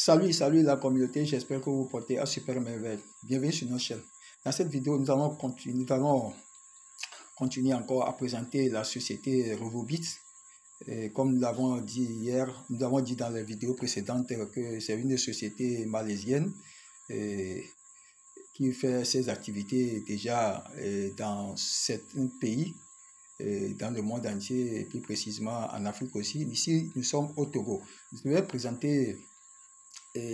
Salut la communauté, j'espère que vous vous portez à super merveille. Bienvenue sur notre chaîne. Dans cette vidéo, nous allons continuer encore à présenter la société Revobit. Et comme nous l'avons dit hier, nous avons dit dans les vidéos précédentes que c'est une société malaisienne qui fait ses activités déjà dans certains pays, dans le monde entier, et plus précisément en Afrique aussi. Ici, nous sommes au Togo. Je vais présenter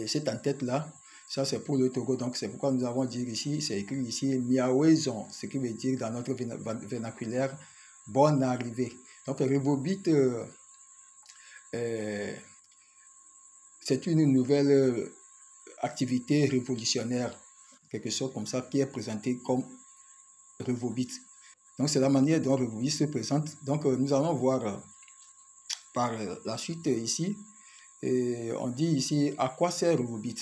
cette en-tête-là. Ça, c'est pour le Togo. Donc, c'est pourquoi nous avons dit ici, c'est écrit ici, Miaouezon, ce qui veut dire dans notre vernaculaire, bonne arrivée. Donc, Revobit, c'est une nouvelle activité révolutionnaire, quelque chose comme ça, qui est présentée comme Revobit. Donc, c'est la manière dont Revobit se présente. Donc, nous allons voir par la suite ici. Et on dit ici à quoi sert Revobit.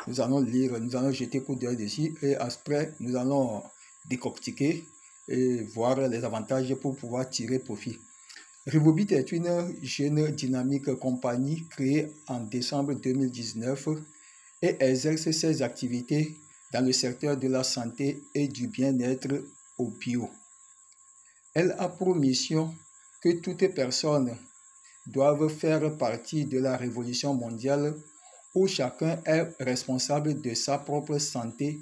Nous allons lire, nous allons jeter coup d'œil dessus et après nous allons décortiquer et voir les avantages pour pouvoir tirer profit. Revobit est une jeune dynamique compagnie créée en décembre 2019 et exerce ses activités dans le secteur de la santé et du bien-être au bio. Elle a pour mission que toute personne doivent faire partie de la révolution mondiale où chacun est responsable de sa propre santé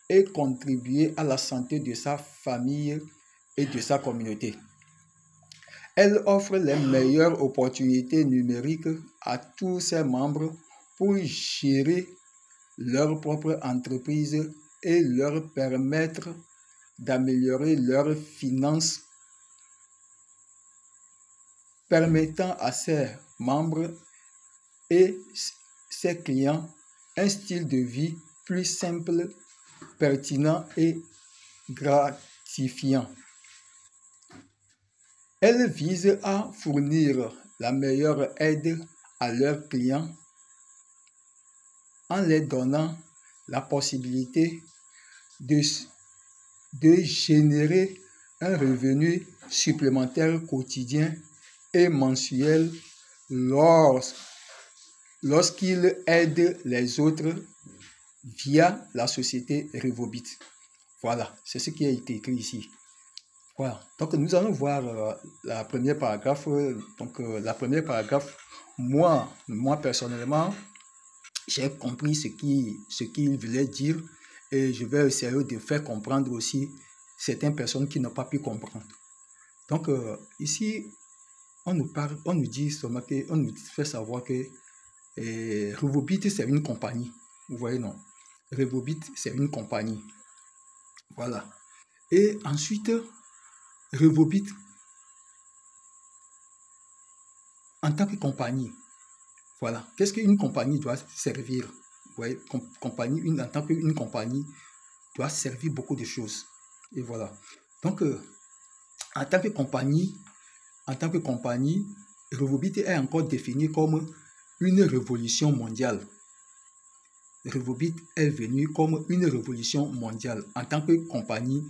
et contribuer à la santé de sa famille et de sa communauté. Elle offre les meilleures opportunités numériques à tous ses membres pour gérer leur propre entreprise et leur permettre d'améliorer leurs finances, permettant à ses membres et ses clients un style de vie plus simple, pertinent et gratifiant. Elle vise à fournir la meilleure aide à leurs clients en leur donnant la possibilité de générer un revenu supplémentaire quotidien et mensuel lorsqu'il aide les autres via la société Revobit. Voilà, c'est ce qui a été écrit ici. Voilà, donc nous allons voir la première paragraphe. La première paragraphe, moi personnellement, j'ai compris ce qu'il voulait dire et je vais essayer de faire comprendre aussi certaines personnes qui n'ont pas pu comprendre. Donc ici, on nous dit seulement que, on nous fait savoir que Revobit c'est une compagnie. Vous voyez, non? Revobit c'est une compagnie. Voilà. Et ensuite, Revobit en tant que compagnie. Voilà. Qu'est-ce qu'une compagnie doit servir? Vous voyez, en tant qu'une compagnie doit servir beaucoup de choses. Et voilà. Donc, en tant que compagnie, Revobit est encore défini comme une révolution mondiale. Revobit est venu comme une révolution mondiale. En tant que compagnie,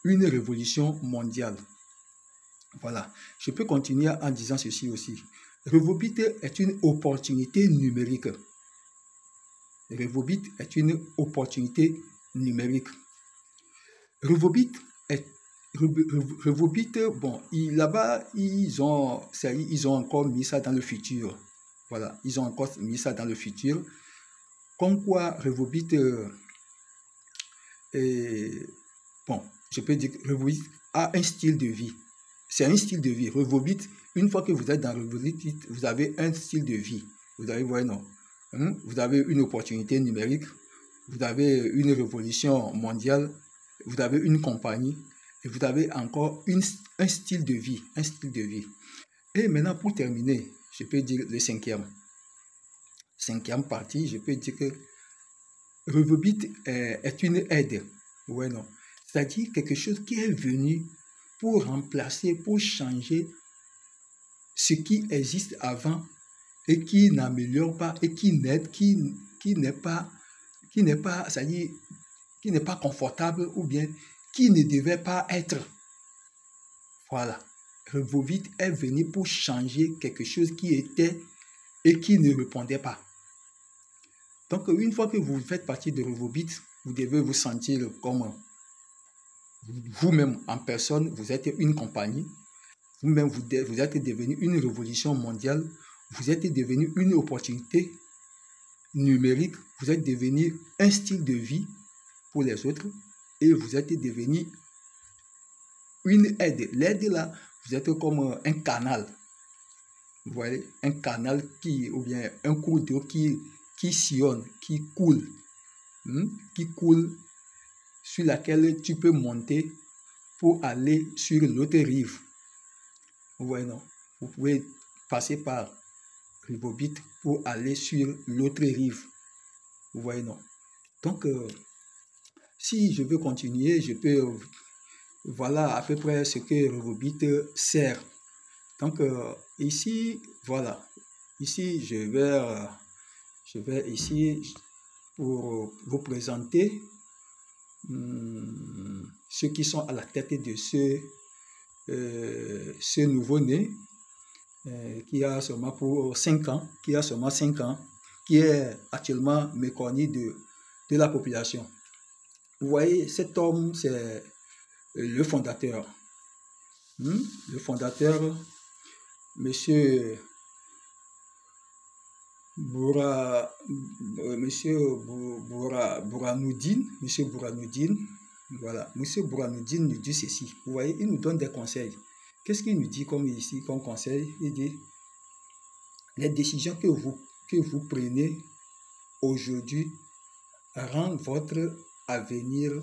une révolution mondiale. Voilà. Je peux continuer en disant ceci aussi. Revobit est une opportunité numérique. Revobit est une opportunité numérique. Revobit, bon, là-bas, ils ont encore mis ça dans le futur. Voilà, ils ont encore mis ça dans le futur. Comme quoi, Revobit, bon, je peux dire que Revobit a un style de vie. C'est un style de vie. Revobit, une fois que vous êtes dans Revobit, vous avez un style de vie. Vous avez, ouais, non? Vous avez une opportunité numérique, vous avez une révolution mondiale, vous avez une compagnie et vous avez encore un style de vie. Un style de vie. Et maintenant, pour terminer, je peux dire le cinquième partie, je peux dire que Revobit est une aide. Ouais, non. C'est-à-dire quelque chose qui est venu pour remplacer, pour changer ce qui existe avant et qui n'améliore pas et qui n'est pas, c'est-à-dire qui n'est pas confortable ou bien qui ne devait pas être. Voilà. Revobit est venu pour changer quelque chose qui était et qui ne répondait pas. Donc, une fois que vous faites partie de Revobit, vous devez vous sentir comme vous-même en personne, vous êtes une compagnie, vous-même vous êtes devenu une révolution mondiale, vous êtes devenu une opportunité numérique, vous êtes devenu un style de vie pour les autres et vous êtes devenu une aide. L'aide là, vous êtes comme un canal. Vous voyez, un canal ou bien un cours d'eau qui sillonne, qui coule, sur laquelle tu peux monter pour aller sur l'autre rive. Vous voyez, non? Vous pouvez passer par Revobit pour aller sur l'autre rive. Vous voyez, non? Donc, si je veux continuer, je peux... voilà à peu près ce que Revobit sert. Donc, ici, voilà. Ici, je vais ici pour vous présenter ceux qui sont à la tête de ce nouveau-né qui a seulement pour 5 ans, qui est actuellement méconnu de la population. Vous voyez, cet homme, c'est le fondateur. Le fondateur, Monsieur Burhanuddin, voilà, Monsieur Burhanuddin nous dit ceci. Vous voyez, il nous donne des conseils. Qu'est-ce qu'il nous dit comme ici, comme conseil? Il dit, les décisions que vous prenez aujourd'hui rendent votre avenir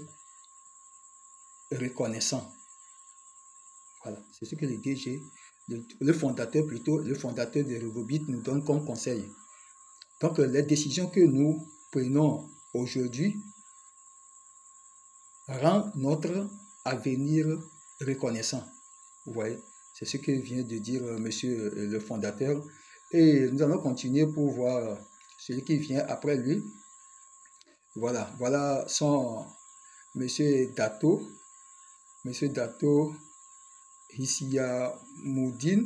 reconnaissant. Voilà, c'est ce que le DG, le fondateur de Revobit nous donne comme conseil. Donc, les décisions que nous prenons aujourd'hui rendent notre avenir reconnaissant. Vous voyez, c'est ce que vient de dire monsieur le fondateur. Et nous allons continuer pour voir celui qui vient après lui. Voilà, voilà son monsieur Dato Hisyamuddin.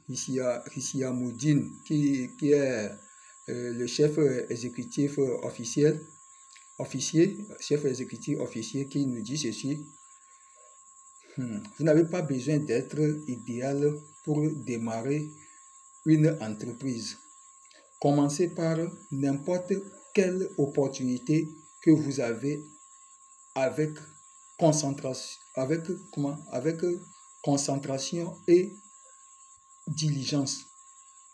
Hisyamuddin qui est le chef exécutif officier qui nous dit ceci. Vous n'avez pas besoin d'être idéal pour démarrer une entreprise. Commencez par n'importe quelle opportunité que vous avez avec concentration et diligence.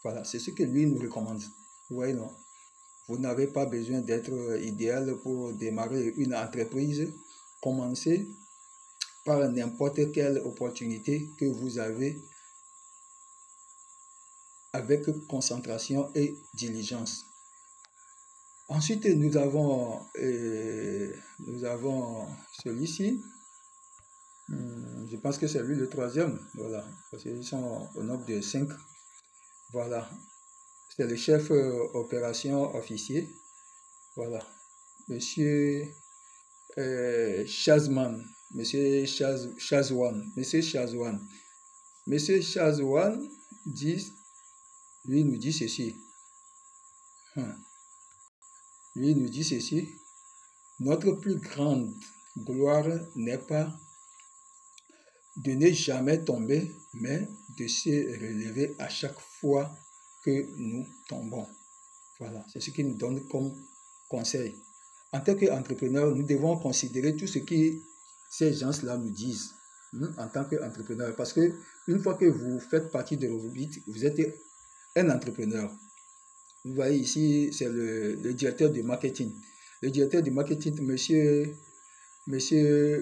Voilà, c'est ce que lui nous recommande. Vous voyez, non? Vous n'avez pas besoin d'être idéal pour démarrer une entreprise. Commencez par n'importe quelle opportunité que vous avez avec concentration et diligence. Ensuite, nous avons celui-ci. Je pense que c'est lui le troisième. Voilà, parce qu'ils sont au nombre de 5. Voilà, c'est le chef opération officier. Voilà, monsieur Shazman. Monsieur Shazwan nous dit ceci. Lui nous dit ceci. Notre plus grande gloire n'est pas de ne jamais tomber, mais de se relever à chaque fois que nous tombons. Voilà, c'est ce qu'il nous donne comme conseil. En tant qu'entrepreneur, nous devons considérer tout ce que ces gens-là nous disent en tant qu'entrepreneur. Parce que une fois que vous faites partie de Revobit, vous êtes un entrepreneur. Vous voyez ici, c'est le directeur de marketing. Le directeur de marketing, monsieur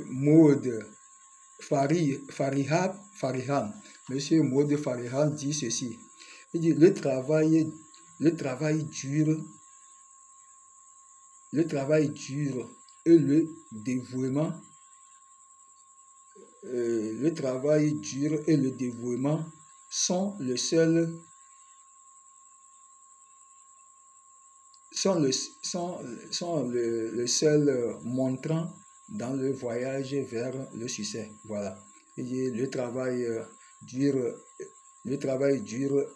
Maud Farihan. Monsieur Maud Farihan dit ceci. Il dit, le travail dur et le dévouement sont le seul montrant dans le voyage vers le succès. Voilà. Et le travail dur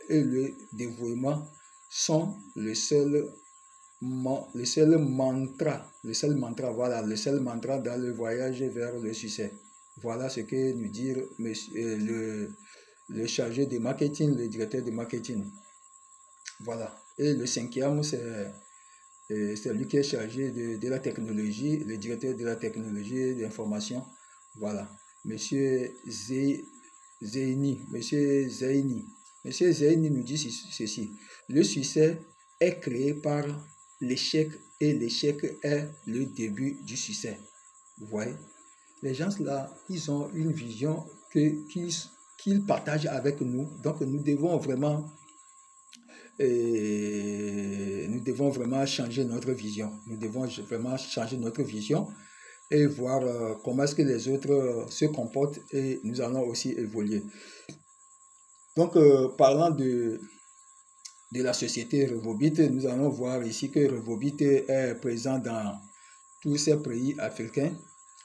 et le dévouement sont le seul mantra, voilà, le seul mantra dans le voyage vers le succès. Voilà ce que nous dit le chargé de marketing, le directeur de marketing. Voilà. Et le cinquième, c'est lui qui est chargé de la technologie, le directeur de la technologie d'information. Voilà. Monsieur Zeini. Monsieur Zeini nous dit ceci. Le succès est créé par l'échec et l'échec est le début du succès. Vous voyez? Les gens là, ils ont une vision qu'ils partagent avec nous. Donc nous devons vraiment changer notre vision. Nous devons vraiment changer notre vision et voir comment est-ce que les autres se comportent et nous allons aussi évoluer. Donc, parlant de la société Revobit, nous allons voir ici que Revobit est présent dans tous ces pays africains.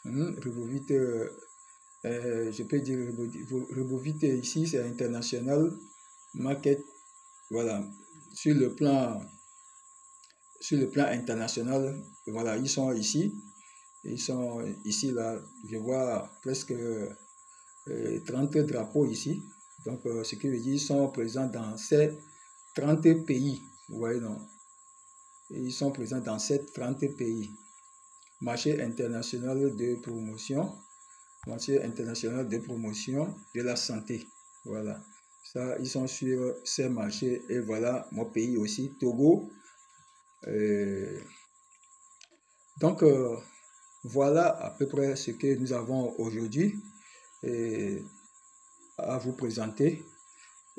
Revobit, je peux dire Revobit ici, c'est international market. Voilà, sur le plan international, voilà, ils sont ici, là, je vois presque 30 drapeaux ici, donc ce qui veut dire qu'ils sont présents dans ces 30 pays, vous voyez, non? Ils sont présents dans ces 30 pays. Marché international de promotion de la santé, voilà. Ça, ils sont sur ces marchés. Et voilà, mon pays aussi, Togo. Donc, voilà à peu près ce que nous avons aujourd'hui à vous présenter.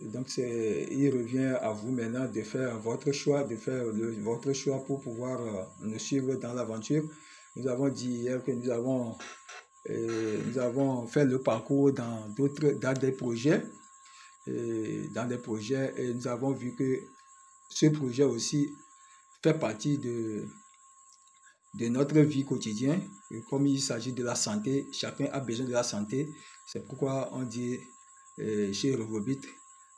Donc, il revient à vous maintenant de faire votre choix, votre choix pour pouvoir nous suivre dans l'aventure. Nous avons dit hier que nous avons fait le parcours dans des projets. Et nous avons vu que ce projet aussi fait partie de notre vie quotidienne. Et comme il s'agit de la santé, chacun a besoin de la santé. C'est pourquoi on dit chez Revobit,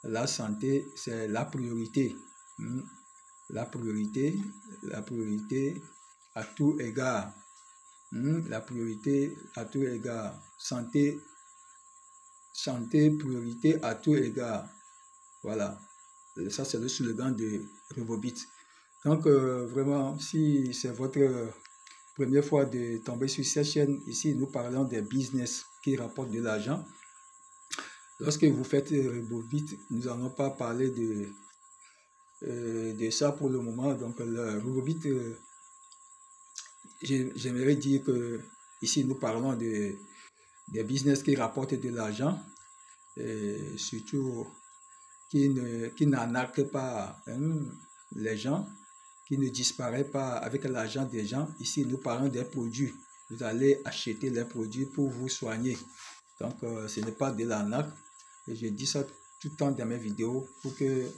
la santé, c'est la priorité. La priorité à tout égard. La priorité à tout égard. Santé, priorité à tout égard. Voilà. Ça, c'est le slogan de Revobit. Donc, vraiment, si c'est votre première fois de tomber sur cette chaîne, ici, nous parlons des business qui rapportent de l'argent. Lorsque vous faites Revobit, nous n'allons pas parler de ça pour le moment. Donc, le Revobit, j'aimerais dire que ici, nous parlons des business qui rapportent de l'argent, et surtout qui n'arnaquent pas les gens, qui ne disparaît pas avec l'argent des gens. Ici, nous parlons des produits. Vous allez acheter les produits pour vous soigner. Donc, ce n'est pas de l'arnaque. Et je dis ça tout le temps dans mes vidéos pour que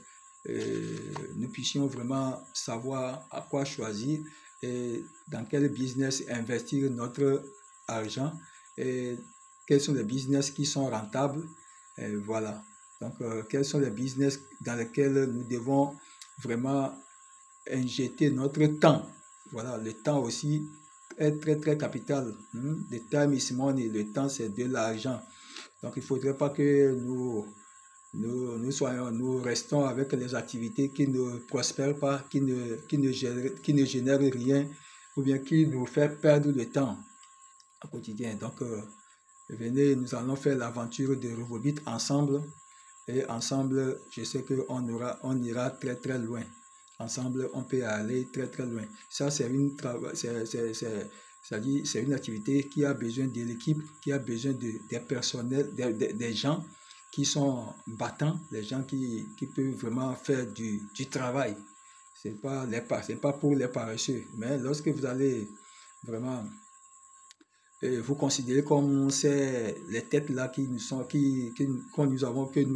nous puissions vraiment savoir à quoi choisir et dans quel business investir notre argent et quels sont les business qui sont rentables. Et voilà. Donc, quels sont les business dans lesquels nous devons vraiment injecter notre temps. Voilà, le temps aussi est très, très capital. Le time is money. Le temps, c'est de l'argent. Donc, il ne faudrait pas que nous restons avec les activités qui ne prospèrent pas, qui ne génèrent rien, ou bien qui nous fait perdre le temps au quotidien. Donc, venez, nous allons faire l'aventure de Revobit ensemble. Et ensemble, je sais qu'on ira très très loin. Ensemble, on peut aller très très loin. Ça, c'est une activité qui a besoin de l'équipe, qui a besoin des personnels, des gens qui sont battants, des gens qui peuvent vraiment faire du travail. C'est pas pour les paresseux. Mais lorsque vous allez vraiment vous considérez comme les têtes là que nous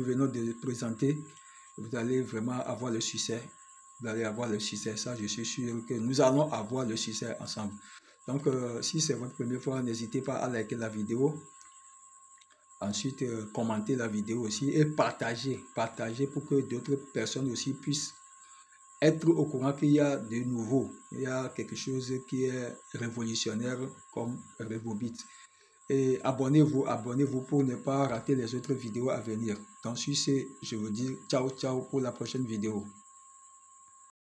venons de présenter, vous allez vraiment avoir le succès. Vous allez avoir le succès. Ça, je suis sûr que nous allons avoir le succès ensemble. Donc, si c'est votre première fois, n'hésitez pas à liker la vidéo. Ensuite, commentez la vidéo aussi et partagez pour que d'autres personnes aussi puissent être au courant qu'il y a de nouveau, il y a quelque chose qui est révolutionnaire comme RevoBit. Et abonnez-vous pour ne pas rater les autres vidéos à venir. Donc sur ce, je vous dis ciao ciao pour la prochaine vidéo.